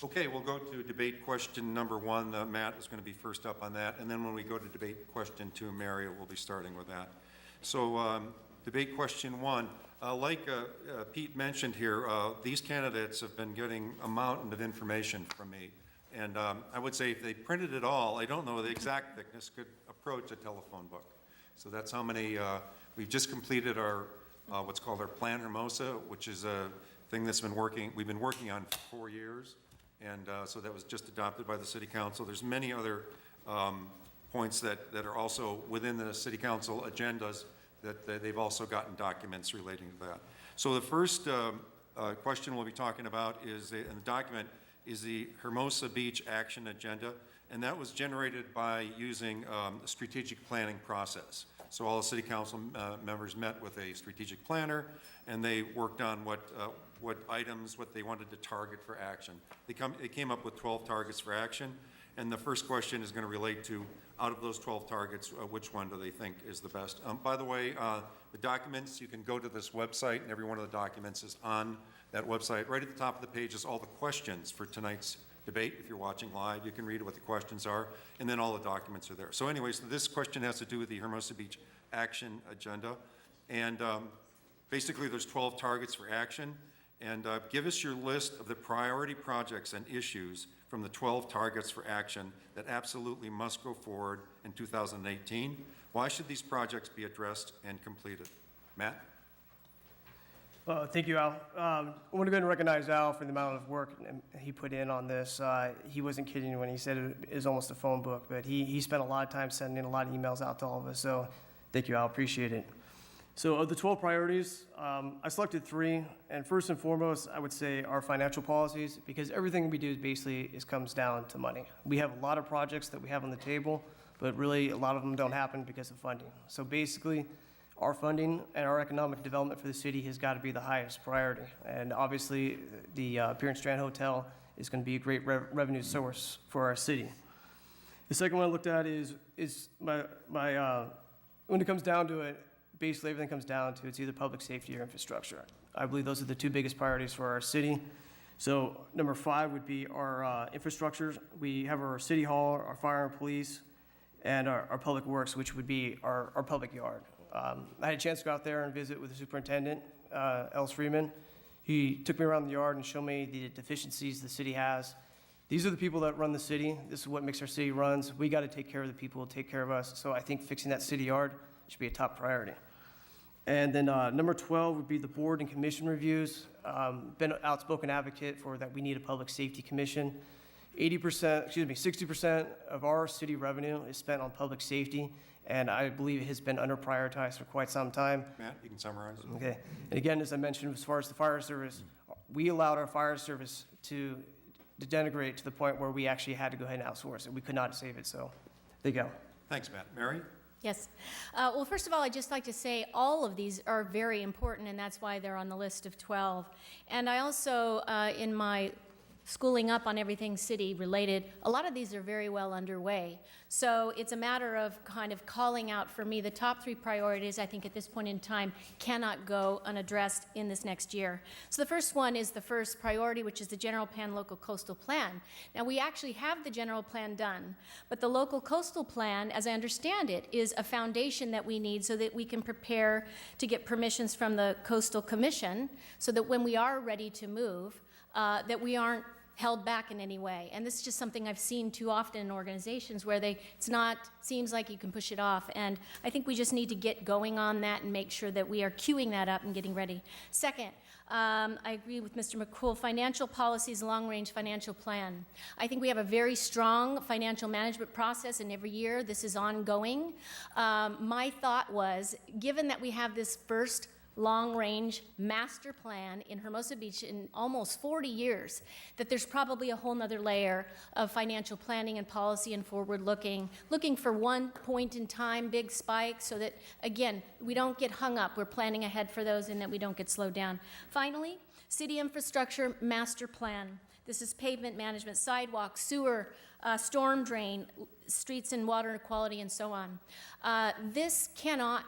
Okay, we'll go to debate question number 1. Matt is going to be first up on that. And then when we go to debate question 2, Mary will be starting with that. So debate question 1. Like Pete mentioned here, these candidates have been getting a mountain of information from me. And I would say if they printed it all, I don't know the exact thickness, could approach a telephone book. So that's how many, we've just completed our, what's called our Plan Hermosa, which is a thing that's we've been working on for 4 years. And so that was just adopted by the City Council. There's many other points that are also within the City Council agendas that they've also gotten documents relating to that. So the first question we'll be talking about is, in the document, is the Hermosa Beach Action Agenda, and that was generated by using a strategic planning process. So all the City Council members met with a strategic planner, and they worked on what items, what they wanted to target for action. They came up with 12 targets for action, and the first question is going to relate to, out of those 12 targets, which one do they think is the best? By the way, the documents, you can go to this website, and every one of the documents is on that website. Right at the top of the page is all the questions for tonight's debate. If you're watching live, you can read what the questions are, and then all the documents are there. So anyways, this question has to do with the Hermosa Beach Action Agenda, and basically there's 12 targets for action. And give us your list of the priority projects and issues from the 12 targets for action that absolutely must go forward in 2018. Why should these projects be addressed and completed? Matt? Thank you, Al. I want to go and recognize Al for the amount of work he put in on this. He wasn't kidding when he said it is almost a phone book, but he spent a lot of time sending a lot of emails out to all of us. So thank you, Al. Appreciate it. So of the 12 priorities, I selected 3, and first and foremost, I would say our financial policies, because everything we do basically comes down to money. We have a lot of projects that we have on the table, but really a lot of them don't happen because of funding. So basically, our funding and our economic development for the city has got to be the highest priority. And obviously, the Pier and Strand Hotel is going to be a great revenue source for our city. The second one I looked at is when it comes down to it, basically everything comes down to it's either public safety or infrastructure. I believe those are the 2 biggest priorities for our city. So number 5 would be our infrastructure. We have our city hall, our fire and police, and our public works, which would be our public yard. I had a chance to go out there and visit with the superintendent, Ellis Freeman. He took me around the yard and showed me the deficiencies the city has. These are the people that run the city. This is what makes our city runs. We got to take care of the people who take care of us. So I think fixing that city yard should be a top priority. And then number 12 would be the board and commission reviews. Been an outspoken advocate for that we need a public safety commission. 60% of our city revenue is spent on public safety, and I believe it has been under prioritized for quite some time. Matt, you can summarize. Okay. And again, as I mentioned, as far as the fire service, we allowed our fire service to denigrate to the point where we actually had to go ahead and outsource it. We could not save it, so there you go. Thanks, Matt. Mary? Yes. Well, first of all, I'd just like to say all of these are very important, and that's why they're on the list of 12. And I also, in my schooling up on everything city related, a lot of these are very well underway. So it's a matter of kind of calling out for me the top 3 priorities I think at this point in time cannot go unaddressed in this next year. So the first one is the first priority, which is the General Plan Local Coastal Plan. Now we actually have the general plan done, but the Local Coastal Plan, as I understand it, is a foundation that we need so that we can prepare to get permissions from the Coastal Commission so that when we are ready to move, that we aren't held back in any way. And this is just something I've seen too often in organizations where seems like you can push it off. And I think we just need to get going on that and make sure that we are queuing that up and getting ready. Second, I agree with Mr. McCool, financial policies, long-range financial plan. I think we have a very strong financial management process, and every year this is ongoing. My thought was, given that we have this first long-range master plan in Hermosa Beach in almost 40 years, that there's probably a whole nother layer of financial planning and policy and forward-looking, looking for one point in time, big spikes, so that, again, we don't get hung up. We're planning ahead for those and that we don't get slowed down. Finally, city infrastructure master plan. This is pavement management, sidewalk, sewer, storm drain, streets and water quality, and so on. This cannot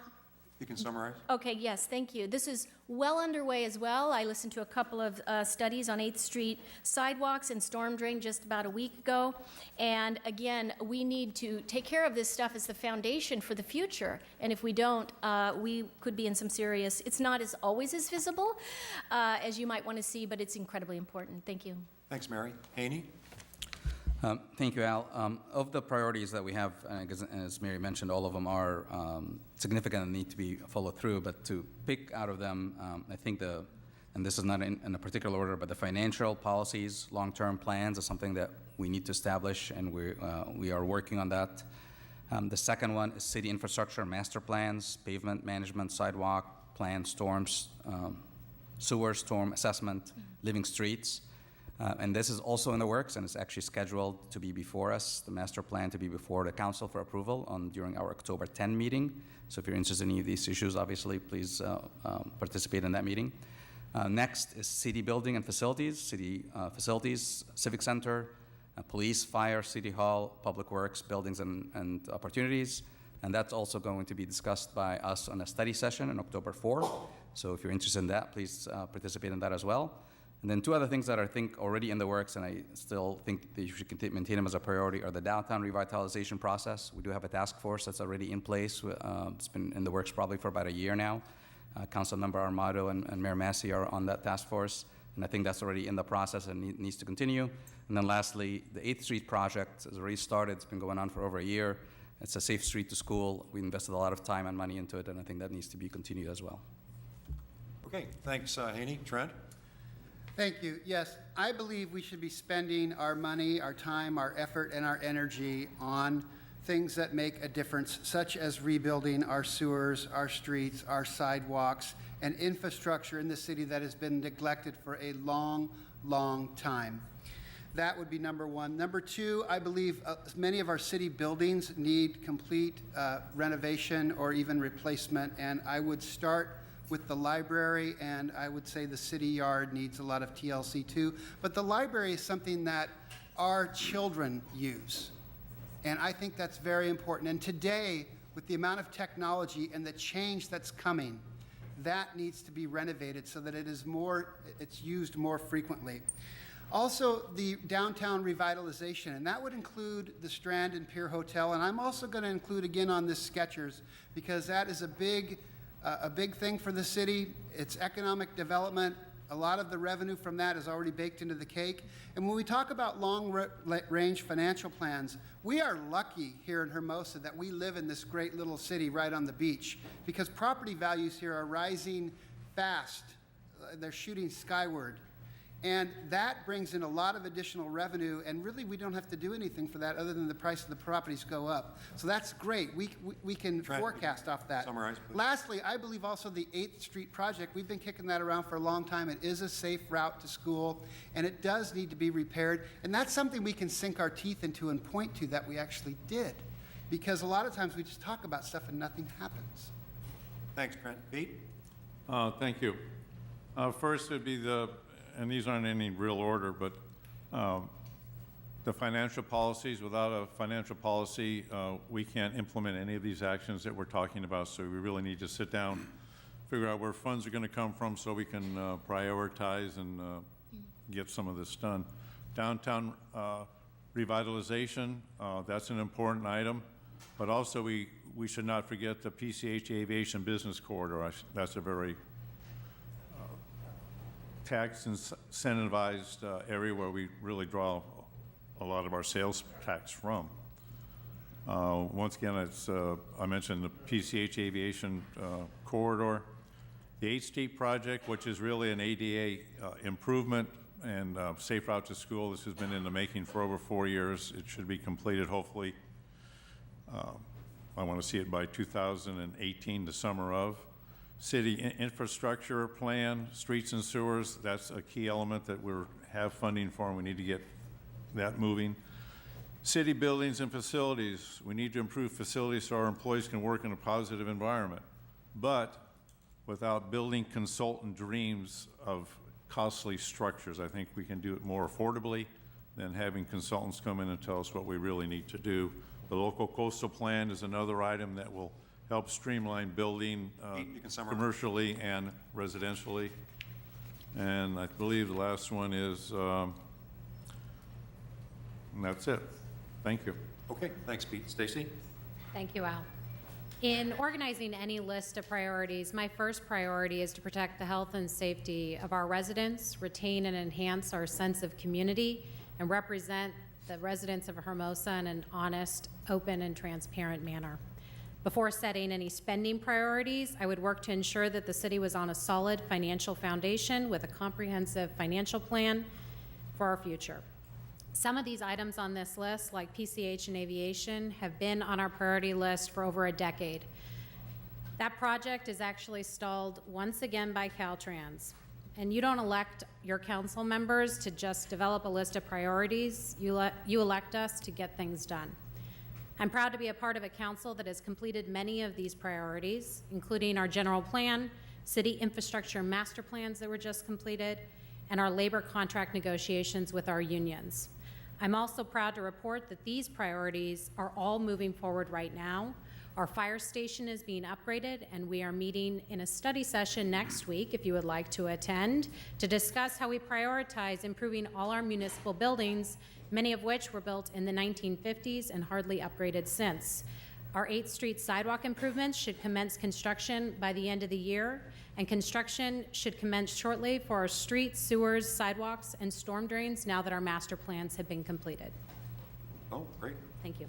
You can summarize? Okay, yes, thank you. This is well underway as well. I listened to a couple of studies on 8th Street sidewalks and storm drain just about a week ago. And again, we need to take care of this stuff as the foundation for the future. And if we don't, we could be in some serious, it's not as always as visible as you might want to see, but it's incredibly important. Thank you. Thanks, Mary. Haney? Thank you, Al. Of the priorities that we have, as Mary mentioned, all of them are significant and need to be followed through. But to pick out of them, I think and this is not in a particular order, but the financial policies, long-term plans is something that we need to establish, and we are working on that. The second one is city infrastructure, master plans, pavement management, sidewalk plans, storms, sewer storm assessment, living streets. And this is also in the works, and it's actually scheduled to be before us, the master plan to be before the council for approval during our October 10 meeting. So if you're interested in any of these issues, obviously, please participate in that meeting. Next is city building and facilities, civic center, police, fire, city hall, public works, buildings and opportunities. And that's also going to be discussed by us on a study session on October 4th. So if you're interested in that, please participate in that as well. And then two other things that I think already in the works, and I still think that you should maintain them as a priority, are the downtown revitalization process. We do have a task force that's already in place. It's been in the works probably for about a year now. Councilmember Armato and Mayor Massey are on that task force, and I think that's already in the process and needs to continue. And then lastly, the 8th Street project has already started. It's been going on for over a year. It's a safe street to school. We invested a lot of time and money into it, and I think that needs to be continued as well. Okay, thanks, Haney. Trent? Thank you. Yes, I believe we should be spending our money, our time, our effort, and our energy on things that make a difference, such as rebuilding our sewers, our streets, our sidewalks, and infrastructure in the city that has been neglected for a long, long time. That would be number one. Number two, I believe many of our city buildings need complete renovation or even replacement, and I would start with the library, and I would say the city yard needs a lot of TLC too. But the library is something that our children use, and I think that's very important. And today, with the amount of technology and the change that's coming, that needs to be renovated so that it's used more frequently. Also, the downtown revitalization, and that would include the Strand and Pier Hotel, and I'm also going to include again on this Skechers, because that is a big thing for the city. It's economic development. A lot of the revenue from that is already baked into the cake. And when we talk about long-range financial plans, we are lucky here in Hermosa that we live in this great little city right on the beach, because property values here are rising fast. They're shooting skyward. And that brings in a lot of additional revenue, and really we don't have to do anything for that other than the price of the properties go up. So that's great. We can forecast off that. Summarize, please. Lastly, I believe also the 8th Street project, we've been kicking that around for a long time. It is a safe route to school, and it does need to be repaired. And that's something we can sink our teeth into and point to that we actually did. Because a lot of times we just talk about stuff and nothing happens. Thanks, Trent. Pete? Thank you. First would be and these aren't in any real order, but the financial policies. Without a financial policy, we can't implement any of these actions that we're talking about, so we really need to sit down, figure out where funds are going to come from so we can prioritize and get some of this done. Downtown revitalization, that's an important item, but also we should not forget the PCH Aviation Business Corridor. That's a very tax incentivized area where we really draw a lot of our sales tax from. Once again, I mentioned the PCH Aviation Corridor. The 8th Street project, which is really an ADA improvement and safe route to school. This has been in the making for over 4 years. It should be completed, hopefully. I want to see it by 2018, the summer of. City infrastructure plan, streets and sewers, that's a key element that we have funding for, and we need to get that moving. City buildings and facilities, we need to improve facilities so our employees can work in a positive environment. But without building consultant dreams of costly structures, I think we can do it more affordably than having consultants come in and tell us what we really need to do. The local coastal plan is another item that will help streamline building Pete, you can summarize. commercially and residentially. And I believe the last one is, and that's it. Thank you. Okay, thanks, Pete. Stacy? Thank you, Al. In organizing any list of priorities, my first priority is to protect the health and safety of our residents, retain and enhance our sense of community, and represent the residents of Hermosa in an honest, open, and transparent manner. Before setting any spending priorities, I would work to ensure that the city was on a solid financial foundation with a comprehensive financial plan for our future. Some of these items on this list, like PCH and aviation, have been on our priority list for over a decade. That project is actually stalled once again by Caltrans. And you don't elect your council members to just develop a list of priorities. You elect us to get things done. I'm proud to be a part of a council that has completed many of these priorities, including our general plan, city infrastructure master plans that were just completed, and our labor contract negotiations with our unions. I'm also proud to report that these priorities are all moving forward right now. Our fire station is being upgraded, and we are meeting in a study session next week, if you would like to attend, to discuss how we prioritize improving all our municipal buildings, many of which were built in the 1950s and hardly upgraded since. Our 8th Street sidewalk improvements should commence construction by the end of the year, and construction should commence shortly for our streets, sewers, sidewalks, and storm drains now that our master plans have been completed. Oh, great. Thank you.